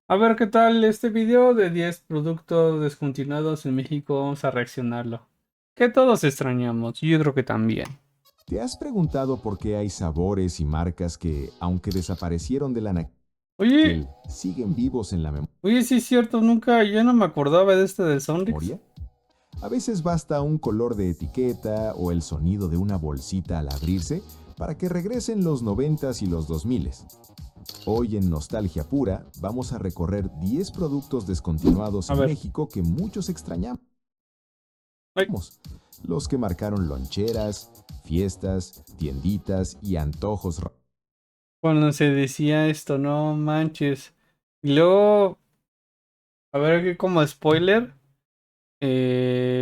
A ver qué tal este video de 10 productos descontinuados en México. Vamos a reaccionarlo. Que todos extrañamos, yo creo que también. ¿Te has preguntado por qué hay sabores y marcas que, aunque desaparecieron de la Oye, anaquel, siguen vivos en la oye, sí es cierto, nunca, yo no me acordaba de este del Sonrix. memoria? A veces basta un color de etiqueta o el sonido de una bolsita al abrirse para que regresen los 90s y los 2000s. Hoy en Nostalgia Pura vamos a recorrer 10 productos descontinuados A en ver, México que muchos extrañamos. ay, Los que marcaron loncheras, fiestas, tienditas y antojos. cuando se decía esto, no manches. Y luego, a ver aquí como spoiler,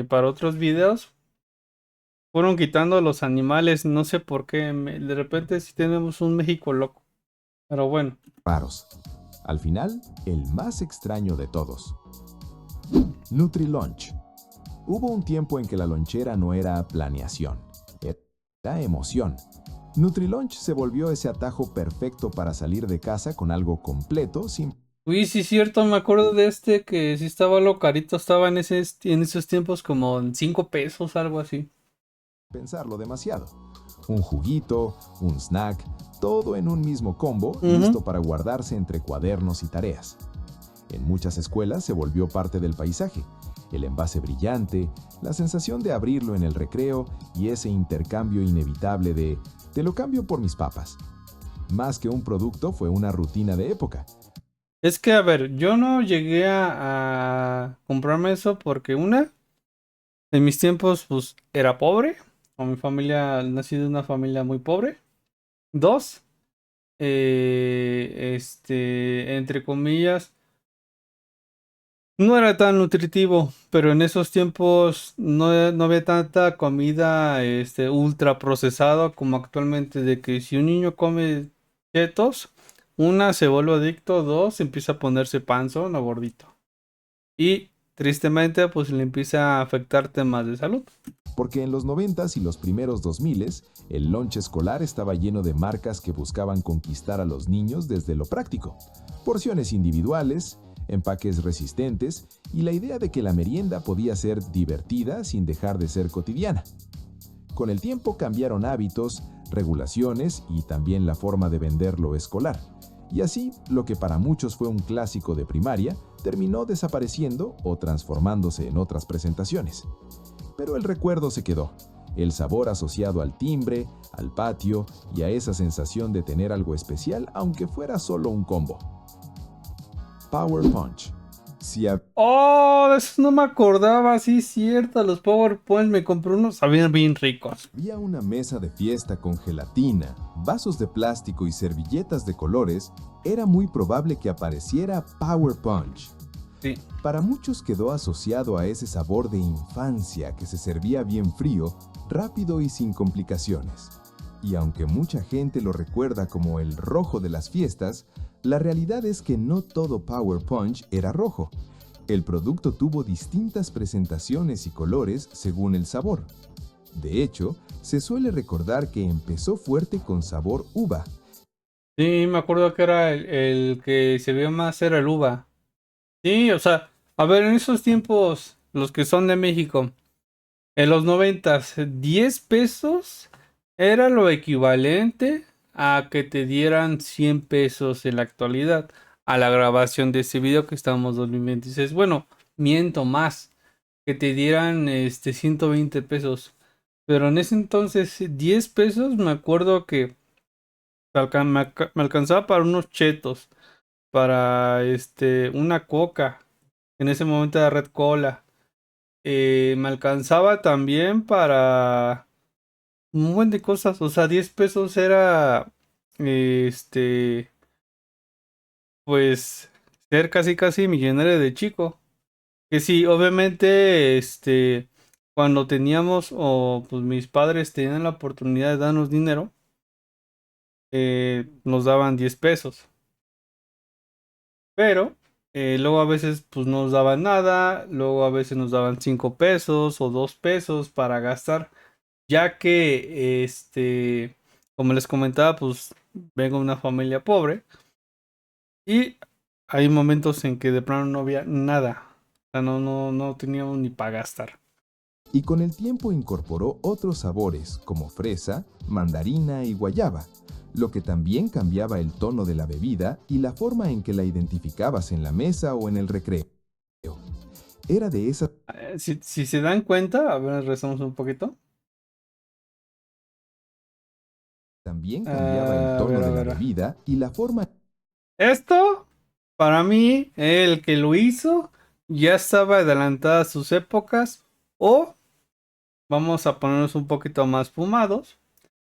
para otros videos, fueron quitando los animales, no sé por qué, de repente sí tenemos un México loco. Pero bueno, Raros. Al final, el más extraño de todos. Nutri-Lunch. Hubo un tiempo en que la lonchera no era planeación, era emoción. Nutri-Lunch se volvió ese atajo perfecto para salir de casa con algo completo sin uy, sí es cierto, me acuerdo de este que sí estaba lo carito, estaba en esos tiempos como en 5 pesos, algo así. pensarlo demasiado. Un juguito, un snack, todo en un mismo combo, Ujú. listo para guardarse entre cuadernos y tareas. En muchas escuelas se volvió parte del paisaje. El envase brillante, la sensación de abrirlo en el recreo y ese intercambio inevitable de te lo cambio por mis papas. Más que un producto fue una rutina de época. Es que, a ver, yo no llegué a comprarme eso porque una, en mis tiempos, pues era pobre, o mi familia, nací de una familia muy pobre. Dos, entre comillas, no era tan nutritivo, pero en esos tiempos no había tanta comida ultra procesada como actualmente, de que si un niño come chetos, una se vuelve adicto, dos empieza a ponerse panzón o gordito. Y tristemente pues le empieza a afectar temas de salud. Porque en los 90s y los primeros 2000s, el lunch escolar estaba lleno de marcas que buscaban conquistar a los niños desde lo práctico. Porciones individuales, empaques resistentes y la idea de que la merienda podía ser divertida sin dejar de ser cotidiana. Con el tiempo cambiaron hábitos, regulaciones y también la forma de vender lo escolar. Y así, lo que para muchos fue un clásico de primaria, terminó desapareciendo o transformándose en otras presentaciones. Pero el recuerdo se quedó, el sabor asociado al timbre, al patio y a esa sensación de tener algo especial aunque fuera solo un combo. Power Punch. Si Oh, de eso no me acordaba, sí es cierto, los PowerPoint me compré unos, sabían bien ricos. había una mesa de fiesta con gelatina, vasos de plástico y servilletas de colores, era muy probable que apareciera Power Punch. Sí. Para muchos quedó asociado a ese sabor de infancia que se servía bien frío, rápido y sin complicaciones. Y aunque mucha gente lo recuerda como el rojo de las fiestas, la realidad es que no todo Power Punch era rojo. El producto tuvo distintas presentaciones y colores según el sabor. De hecho, se suele recordar que empezó fuerte con sabor uva. Sí, me acuerdo que era el que se vio más era el uva. Sí, o sea, a ver, en esos tiempos, los que son de México, en los 90, 10 pesos era lo equivalente a que te dieran 100 pesos en la actualidad a la grabación de ese video que estamos 2026. Bueno, miento más, que te dieran 120 pesos. Pero en ese entonces, 10 pesos, me acuerdo que me alcanzaba para unos chetos, para una coca, en ese momento de Red Cola. Me alcanzaba también para un buen de cosas. O sea, 10 pesos era, este, pues, ser casi casi millonario de chico. Que sí, obviamente, cuando teníamos, o pues mis padres tenían la oportunidad de darnos dinero, nos daban 10 pesos. Pero luego a veces pues no nos daban nada, luego a veces nos daban 5 pesos o 2 pesos para gastar, ya que como les comentaba, pues vengo de una familia pobre y hay momentos en que de plano no había nada. O sea, no teníamos ni para gastar. Y con el tiempo incorporó otros sabores como fresa, mandarina y guayaba, lo que también cambiaba el tono de la bebida y la forma en que la identificabas en la mesa o en el recreo. Era de esas Si se dan cuenta, a ver, rezamos un poquito. también cambiaba el tono A de la ver. bebida y la forma Esto, para mí, el que lo hizo ya estaba adelantada a sus épocas. O vamos a ponernos un poquito más fumados.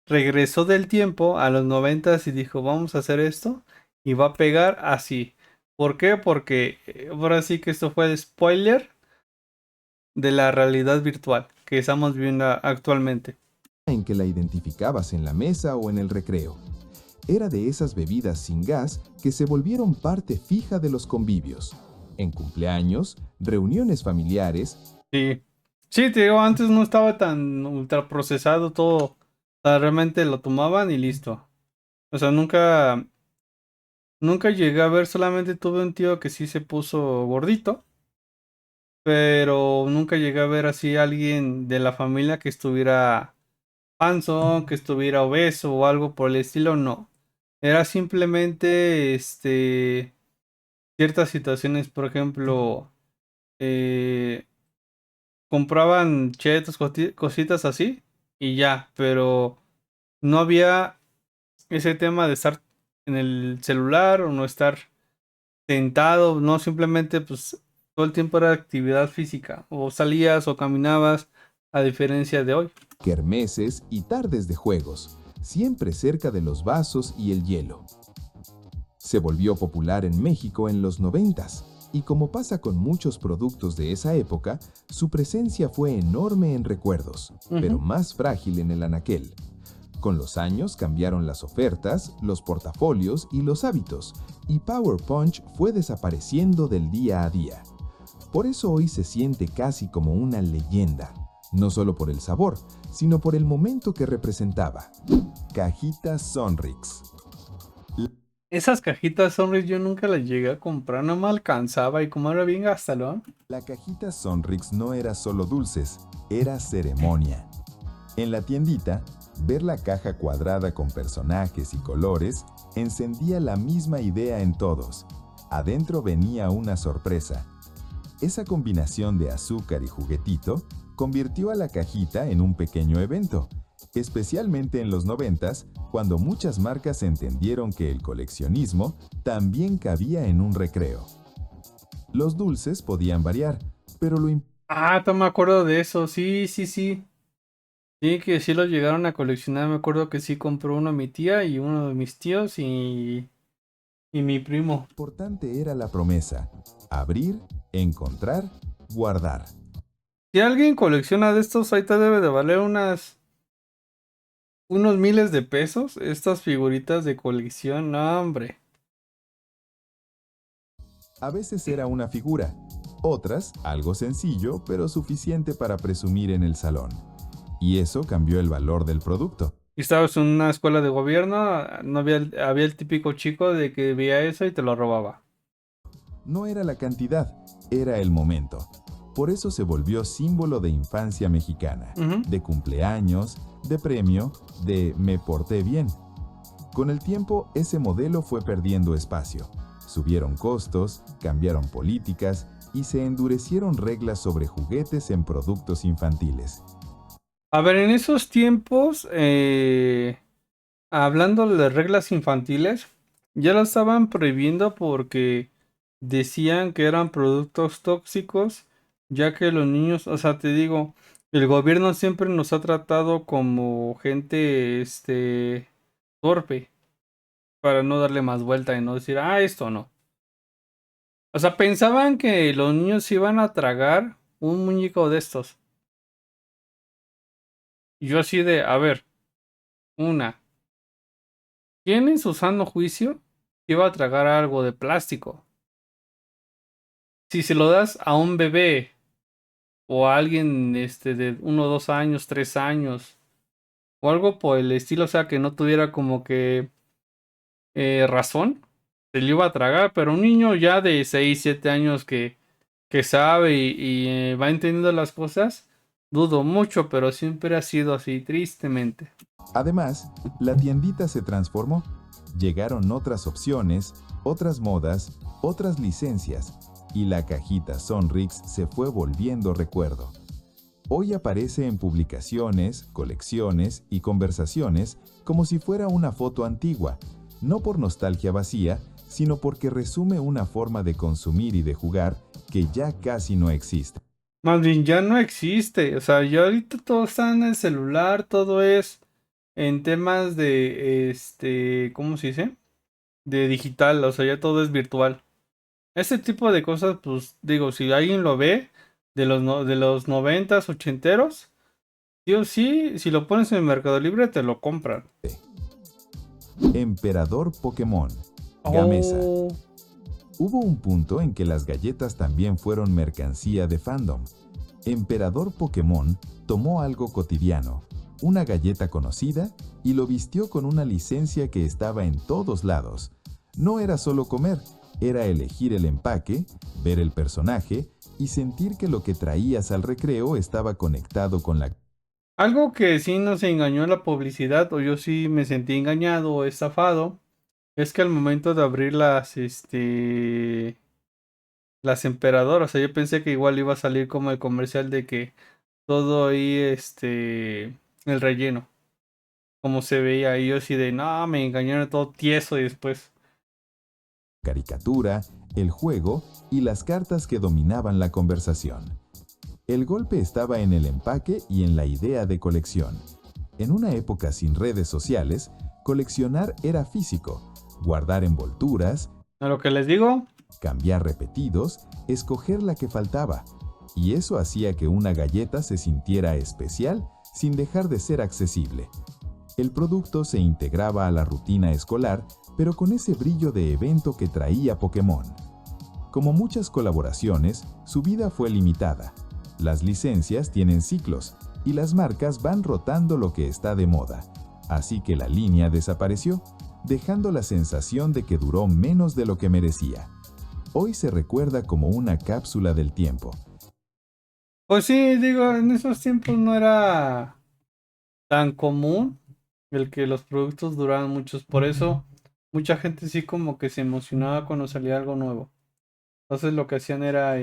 Regresó del tiempo a los noventas y dijo, vamos a hacer esto. Y va a pegar así. ¿Por qué? Porque ahora sí que esto fue el spoiler de la realidad virtual que estamos viendo actualmente. en que la identificabas en la mesa o en el recreo. Era de esas bebidas sin gas que se volvieron parte fija de los convivios. En cumpleaños, reuniones familiares, Sí, sí, te digo, antes no estaba tan ultra procesado todo. O sea, realmente lo tomaban y listo. O sea, nunca llegué a ver, solamente tuve un tío que sí se puso gordito, pero nunca llegué a ver así a alguien de la familia que estuviera panzón, que estuviera obeso o algo por el estilo, no. Era simplemente, ciertas situaciones, por ejemplo, eh, compraban chetos, cositas así y ya, pero no había ese tema de estar en el celular o no estar sentado, no simplemente pues todo el tiempo era actividad física, o salías o caminabas, a diferencia de hoy. kermeses y tardes de juegos, siempre cerca de los vasos y el hielo. Se volvió popular en México en los noventas, y como pasa con muchos productos de esa época, su presencia fue enorme en recuerdos, pero Ujú. más frágil en el anaquel. Con los años cambiaron las ofertas, los portafolios y los hábitos, y Power Punch fue desapareciendo del día a día. Por eso hoy se siente casi como una leyenda, no solo por el sabor, sino por el momento que representaba. Cajita Sonrix. Esas cajitas Sonrix yo nunca las llegué a comprar, no me alcanzaba y como era bien gastalón. La cajita Sonrix no era solo dulces, era ceremonia. En la tiendita, ver la caja cuadrada con personajes y colores encendía la misma idea en todos. Adentro venía una sorpresa. Esa combinación de azúcar y juguetito convirtió a la cajita en un pequeño evento, especialmente en los noventas, cuando muchas marcas entendieron que el coleccionismo también cabía en un recreo. Los dulces podían variar, pero lo Ah, no me acuerdo de eso, sí, sí, sí. Sí, que sí los llegaron a coleccionar, me acuerdo que sí compró uno mi tía y uno de mis tíos y mi primo. importante era la promesa: abrir, encontrar, guardar. Si alguien colecciona de estos, ahorita debe de valer unos miles de pesos. Estas figuritas de colección, no, hombre. A veces era una figura, otras algo sencillo pero suficiente para presumir en el salón. Y eso cambió el valor del producto. Y estabas en una escuela de gobierno, no había el típico chico de que veía eso y te lo robaba. No era la cantidad, era el momento. Por eso se volvió símbolo de infancia mexicana, Ujú. de cumpleaños, de premio, de me porté bien. Con el tiempo, ese modelo fue perdiendo espacio. Subieron costos, cambiaron políticas y se endurecieron reglas sobre juguetes en productos infantiles. A ver, en esos tiempos, hablando de reglas infantiles, ya lo estaban prohibiendo porque decían que eran productos tóxicos, ya que los niños, o sea, te digo, el gobierno siempre nos ha tratado como gente, torpe, para no darle más vuelta y no decir, ah, esto no. O sea, pensaban que los niños iban a tragar un muñeco de estos. Y yo así de, a ver, una, ¿quién en su sano juicio iba a tragar algo de plástico? Si se lo das a un bebé o a alguien de 1, 2 años, 3 años o algo por el estilo, o sea, que no tuviera como que razón, se lo iba a tragar, pero un niño ya de 6 7 años que sabe y va entendiendo las cosas, dudo mucho, pero siempre ha sido así, tristemente. Además, la tiendita se transformó. Llegaron otras opciones, otras modas, otras licencias, y la cajita Sonrix se fue volviendo recuerdo. Hoy aparece en publicaciones, colecciones y conversaciones como si fuera una foto antigua, no por nostalgia vacía, sino porque resume una forma de consumir y de jugar que ya casi no existe. Más bien ya no existe, o sea, ya ahorita todo está en el celular, todo es en temas de, ¿cómo se dice? De digital, o sea, ya todo es virtual. Este tipo de cosas, pues digo, si alguien lo ve de los noventas, ochenteros, sí o sí, si lo pones en el Mercado Libre, te lo compran. Emperador Pokémon. Gamesa. Oh, Hubo un punto en que las galletas también fueron mercancía de fandom. Emperador Pokémon tomó algo cotidiano, una galleta conocida, y lo vistió con una licencia que estaba en todos lados. No era solo comer, era elegir el empaque, ver el personaje y sentir que lo que traías al recreo estaba conectado con la... algo que sí nos engañó en la publicidad, o yo sí me sentí engañado o estafado, es que al momento de abrir las emperadoras, o sea, yo pensé que igual iba a salir como el comercial de que todo ahí, el relleno, como se veía ahí, yo así de, no, me engañaron todo tieso y después. caricatura, el juego y las cartas que dominaban la conversación. El golpe estaba en el empaque y en la idea de colección. En una época sin redes sociales, coleccionar era físico, guardar envolturas, A lo que les digo, cambiar repetidos, escoger la que faltaba. Y eso hacía que una galleta se sintiera especial sin dejar de ser accesible. El producto se integraba a la rutina escolar, pero con ese brillo de evento que traía Pokémon. Como muchas colaboraciones, su vida fue limitada. Las licencias tienen ciclos y las marcas van rotando lo que está de moda. Así que la línea desapareció, dejando la sensación de que duró menos de lo que merecía. Hoy se recuerda como una cápsula del tiempo. pues sí, digo, en esos tiempos no era tan común el que los productos duraran muchos, por eso mucha gente sí como que se emocionaba cuando salía algo nuevo. Entonces lo que hacían era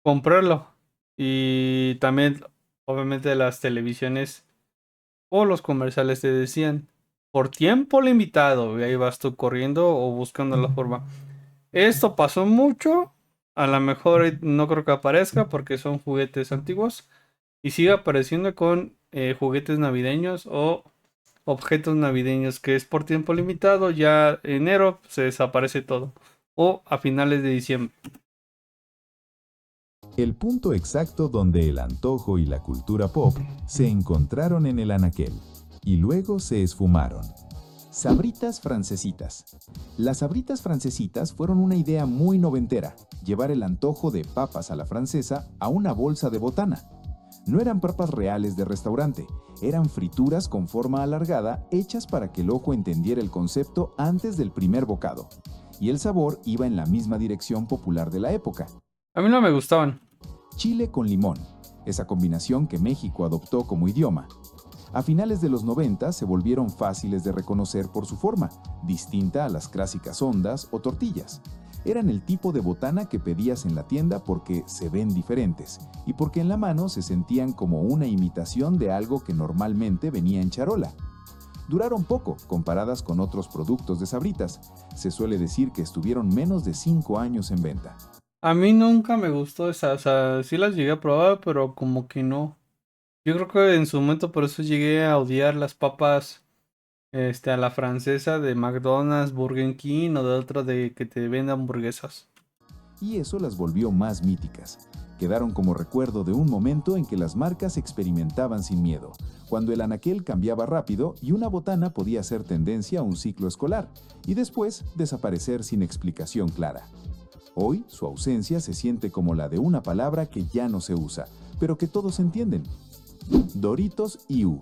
comprarlo. Y también, obviamente, las televisiones o los comerciales te decían por tiempo limitado. Y ahí vas tú corriendo o buscando la forma. Esto pasó mucho. A lo mejor no creo que aparezca porque son juguetes antiguos. Y sigue apareciendo con juguetes navideños o objetos navideños que es por tiempo limitado. Ya enero se desaparece todo. O a finales de diciembre. El punto exacto donde el antojo y la cultura pop se encontraron en el anaquel y luego se esfumaron. Sabritas francesitas. Las sabritas francesitas fueron una idea muy noventera, llevar el antojo de papas a la francesa a una bolsa de botana. No eran papas reales de restaurante, eran frituras con forma alargada hechas para que el ojo entendiera el concepto antes del primer bocado. Y el sabor iba en la misma dirección popular de la época. A mí no me gustaban. Chile con limón, esa combinación que México adoptó como idioma. A finales de los 90 se volvieron fáciles de reconocer por su forma, distinta a las clásicas ondas o tortillas. Eran el tipo de botana que pedías en la tienda porque se ven diferentes y porque en la mano se sentían como una imitación de algo que normalmente venía en charola. Duraron poco comparadas con otros productos de Sabritas. Se suele decir que estuvieron menos de 5 años en venta. A mí nunca me gustó esa, o sea, sí las llegué a probar, pero como que no. Yo creo que en su momento por eso llegué a odiar las papas, a la francesa de McDonald's, Burger King o de otra de que te venden hamburguesas. Y eso las volvió más míticas. Quedaron como recuerdo de un momento en que las marcas experimentaban sin miedo, cuando el anaquel cambiaba rápido y una botana podía ser tendencia a un ciclo escolar, y después desaparecer sin explicación clara. Hoy, su ausencia se siente como la de una palabra que ya no se usa, pero que todos entienden. Doritos IU.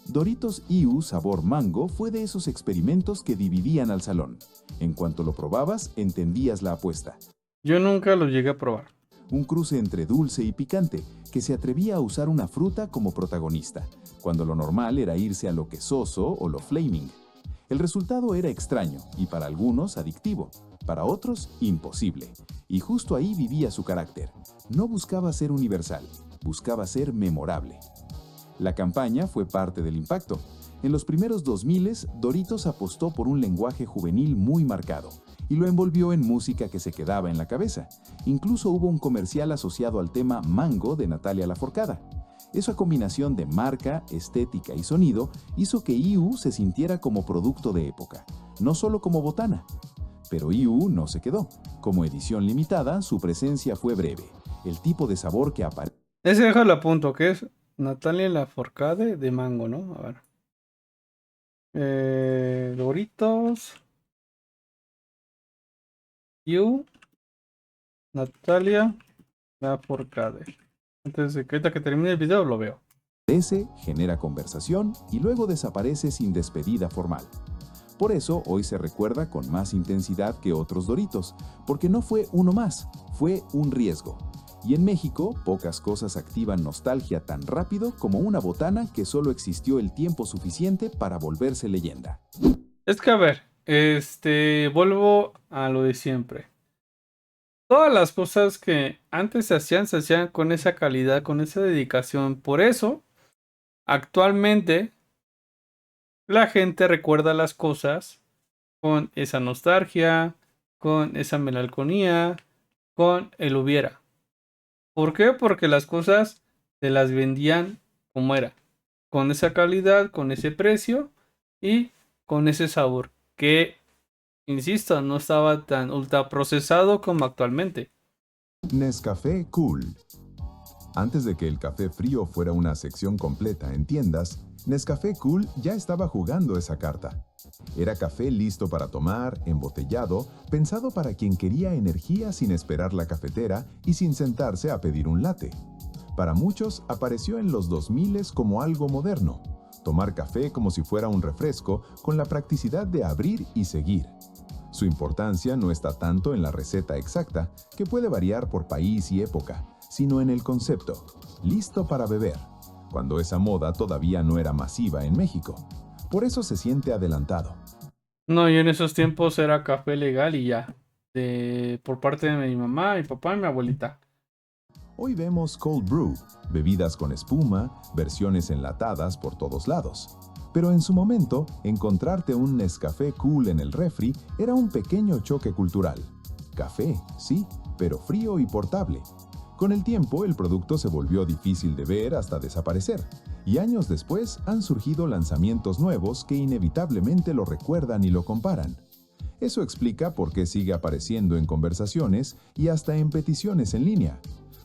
Doritos IU sabor mango fue de esos experimentos que dividían al salón. En cuanto lo probabas, entendías la apuesta. Yo nunca los llegué a probar. Un cruce entre dulce y picante, que se atrevía a usar una fruta como protagonista, cuando lo normal era irse a lo quesoso o lo flaming. El resultado era extraño y para algunos adictivo, para otros imposible. Y justo ahí vivía su carácter. No buscaba ser universal, buscaba ser memorable. La campaña fue parte del impacto. En los primeros 2000, Doritos apostó por un lenguaje juvenil muy marcado y lo envolvió en música que se quedaba en la cabeza. Incluso hubo un comercial asociado al tema Mango de Natalia Lafourcade. Esa combinación de marca, estética y sonido hizo que IU se sintiera como producto de época, no solo como botana. Pero IU no se quedó. Como edición limitada, su presencia fue breve. El tipo de sabor que aparece... Ese déjalo a punto, que es Natalia Lafourcade de mango, ¿no? A ver. Doritos. You. Natalia Lafourcade. Antes de que ahorita que termine el video lo veo. genera conversación y luego desaparece sin despedida formal. Por eso hoy se recuerda con más intensidad que otros Doritos, porque no fue uno más, fue un riesgo. Y en México, pocas cosas activan nostalgia tan rápido como una botana que solo existió el tiempo suficiente para volverse leyenda. Es que a ver, vuelvo a lo de siempre. Todas las cosas que antes se hacían con esa calidad, con esa dedicación. Por eso, actualmente, la gente recuerda las cosas con esa nostalgia, con esa melancolía, con el hubiera. ¿Por qué? Porque las cosas se las vendían como era, con esa calidad, con ese precio y con ese sabor que, insisto, no estaba tan ultraprocesado como actualmente. Nescafé Cool. Antes de que el café frío fuera una sección completa en tiendas, Nescafé Cool ya estaba jugando esa carta. Era café listo para tomar, embotellado, pensado para quien quería energía sin esperar la cafetera y sin sentarse a pedir un latte. Para muchos apareció en los 2000 como algo moderno, tomar café como si fuera un refresco con la practicidad de abrir y seguir. Su importancia no está tanto en la receta exacta, que puede variar por país y época, sino en el concepto, listo para beber, cuando esa moda todavía no era masiva en México. Por eso se siente adelantado. No, yo en esos tiempos era café legal y ya, por parte de mi mamá, mi papá y mi abuelita. Hoy vemos cold brew, bebidas con espuma, versiones enlatadas por todos lados. Pero en su momento, encontrarte un Nescafé Cool en el refri era un pequeño choque cultural. Café, sí, pero frío y portable. Con el tiempo, el producto se volvió difícil de ver hasta desaparecer, y años después han surgido lanzamientos nuevos que inevitablemente lo recuerdan y lo comparan. Eso explica por qué sigue apareciendo en conversaciones y hasta en peticiones en línea.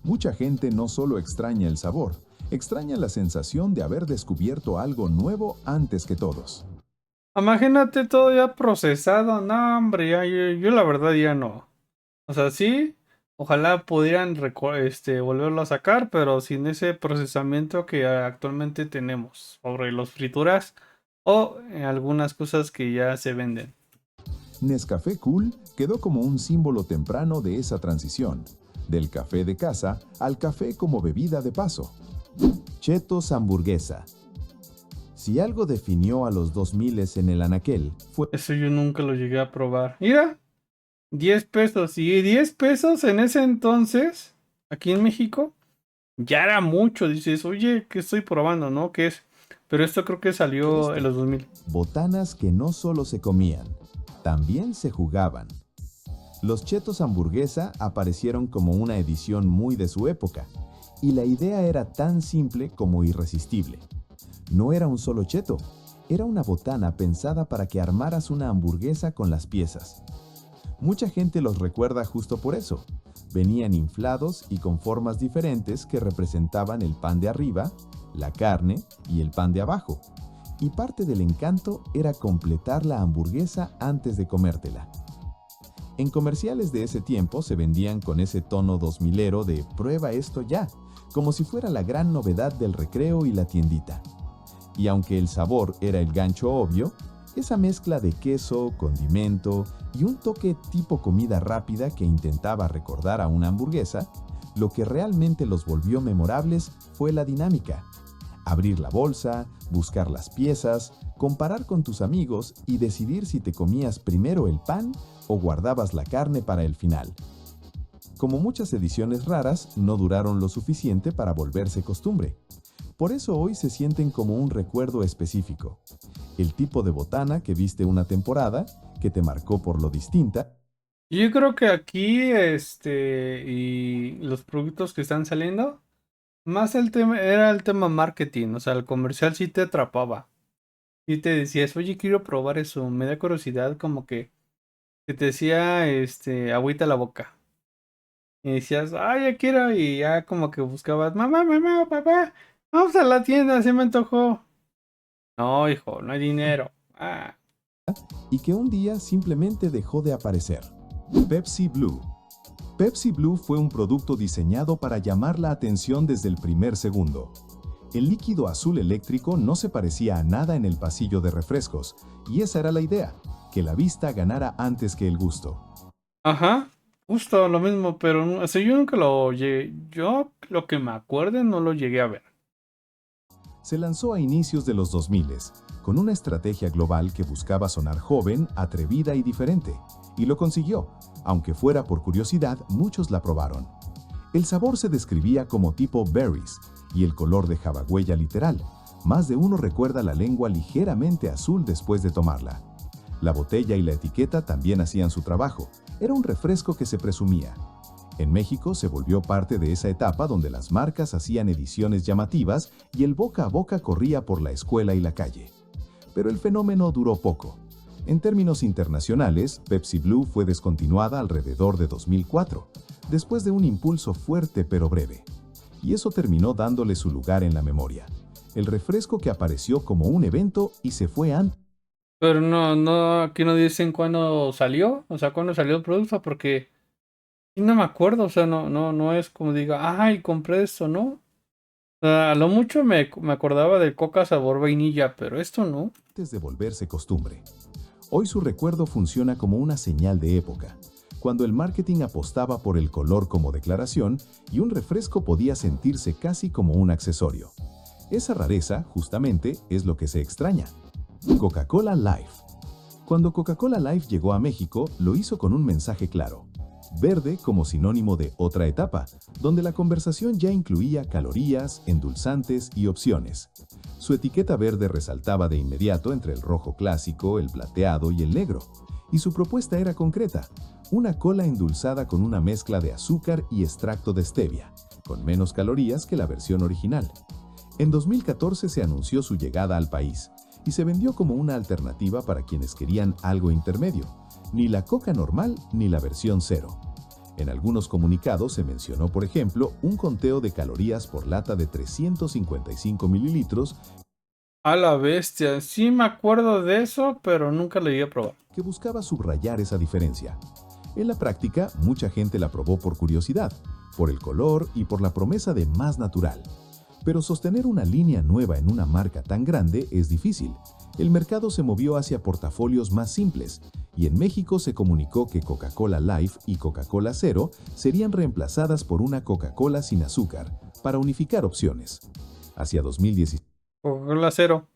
Mucha gente no solo extraña el sabor, extraña la sensación de haber descubierto algo nuevo antes que todos. Imagínate todo ya procesado. No, hombre, yo la verdad ya no. O sea, sí, ojalá pudieran volverlo a sacar, pero sin ese procesamiento que actualmente tenemos sobre los frituras o algunas cosas que ya se venden. Nescafé Cool quedó como un símbolo temprano de esa transición, del café de casa al café como bebida de paso. Chetos hamburguesa. Si algo definió a los 2000 en el anaquel fue... Eso yo nunca lo llegué a probar. Mira, 10 pesos. Y 10 pesos en ese entonces, aquí en México, ya era mucho. Dices, oye, ¿qué estoy probando, no? ¿Qué es? Pero esto creo que salió en los 2000. Botanas que no solo se comían, también se jugaban. Los chetos hamburguesa aparecieron como una edición muy de su época, y la idea era tan simple como irresistible. No era un solo cheto, era una botana pensada para que armaras una hamburguesa con las piezas. Mucha gente los recuerda justo por eso. Venían inflados y con formas diferentes que representaban el pan de arriba, la carne y el pan de abajo. Y parte del encanto era completar la hamburguesa antes de comértela. En comerciales de ese tiempo se vendían con ese tono 2000ero de "prueba esto ya", como si fuera la gran novedad del recreo y la tiendita. Y aunque el sabor era el gancho obvio, esa mezcla de queso, condimento y un toque tipo comida rápida que intentaba recordar a una hamburguesa, lo que realmente los volvió memorables fue la dinámica. Abrir la bolsa, buscar las piezas, comparar con tus amigos y decidir si te comías primero el pan o guardabas la carne para el final. Como muchas ediciones raras, no duraron lo suficiente para volverse costumbre. Por eso hoy se sienten como un recuerdo específico. El tipo de botana que viste una temporada, que te marcó por lo distinta. Yo creo que aquí, y los productos que están saliendo, más el tema, era el tema marketing, o sea, el comercial sí te atrapaba. Y te decías, oye, quiero probar eso, me da curiosidad, como que te decía, agüita la boca. Y decías, ay, ya quiero, y ya como que buscabas, mamá, mamá, papá, vamos a la tienda, se me antojó. No, hijo, no hay dinero. Ah. Y que un día simplemente dejó de aparecer. Pepsi Blue. Pepsi Blue fue un producto diseñado para llamar la atención desde el primer segundo. El líquido azul eléctrico no se parecía a nada en el pasillo de refrescos, y esa era la idea, que la vista ganara antes que el gusto. Ajá, justo lo mismo, pero o sea, yo nunca lo llegué, yo lo que me acuerde no lo llegué a ver. Se lanzó a inicios de los 2000, con una estrategia global que buscaba sonar joven, atrevida y diferente, y lo consiguió. Aunque fuera por curiosidad, muchos la probaron. El sabor se describía como tipo berries, y el color dejaba huella literal. Más de uno recuerda la lengua ligeramente azul después de tomarla. La botella y la etiqueta también hacían su trabajo. Era un refresco que se presumía. En México se volvió parte de esa etapa donde las marcas hacían ediciones llamativas y el boca a boca corría por la escuela y la calle. Pero el fenómeno duró poco. En términos internacionales, Pepsi Blue fue descontinuada alrededor de 2004, después de un impulso fuerte pero breve. Y eso terminó dándole su lugar en la memoria. El refresco que apareció como un evento y se fue antes. Pero no, no, aquí no dicen cuándo salió, o sea, cuándo salió el producto, porque y no me acuerdo, o sea, no, no, no es como diga, ay, compré esto, ¿no? O sea, a lo mucho me acordaba del Coca sabor vainilla, pero esto no. De volverse costumbre. Hoy su recuerdo funciona como una señal de época, cuando el marketing apostaba por el color como declaración y un refresco podía sentirse casi como un accesorio. Esa rareza, justamente, es lo que se extraña. Coca-Cola Life. Cuando Coca-Cola Life llegó a México, lo hizo con un mensaje claro. Verde como sinónimo de otra etapa, donde la conversación ya incluía calorías, endulzantes y opciones. Su etiqueta verde resaltaba de inmediato entre el rojo clásico, el plateado y el negro. Y su propuesta era concreta, una cola endulzada con una mezcla de azúcar y extracto de stevia, con menos calorías que la versión original. En 2014 se anunció su llegada al país, y se vendió como una alternativa para quienes querían algo intermedio, ni la coca normal ni la versión cero. En algunos comunicados se mencionó, por ejemplo, un conteo de calorías por lata de 355 mililitros A la bestia, sí me acuerdo de eso, pero nunca lo llegué a probar. que buscaba subrayar esa diferencia. En la práctica, mucha gente la probó por curiosidad, por el color y por la promesa de más natural. Pero sostener una línea nueva en una marca tan grande es difícil. El mercado se movió hacia portafolios más simples, y en México se comunicó que Coca-Cola Life y Coca-Cola Zero serían reemplazadas por una Coca-Cola sin azúcar, para unificar opciones. Hacia 2017, Coca-Cola cero.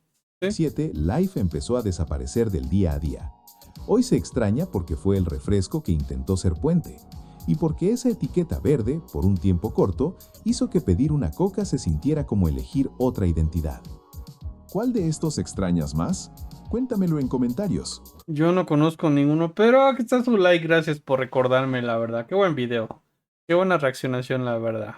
¿Sí? Life empezó a desaparecer del día a día. Hoy se extraña porque fue el refresco que intentó ser puente, y porque esa etiqueta verde, por un tiempo corto, hizo que pedir una coca se sintiera como elegir otra identidad. ¿Cuál de estos extrañas más? Cuéntamelo en comentarios. Yo no conozco ninguno, pero aquí está su like, gracias por recordarme, la verdad. Qué buen video. Qué buena reaccionación, la verdad.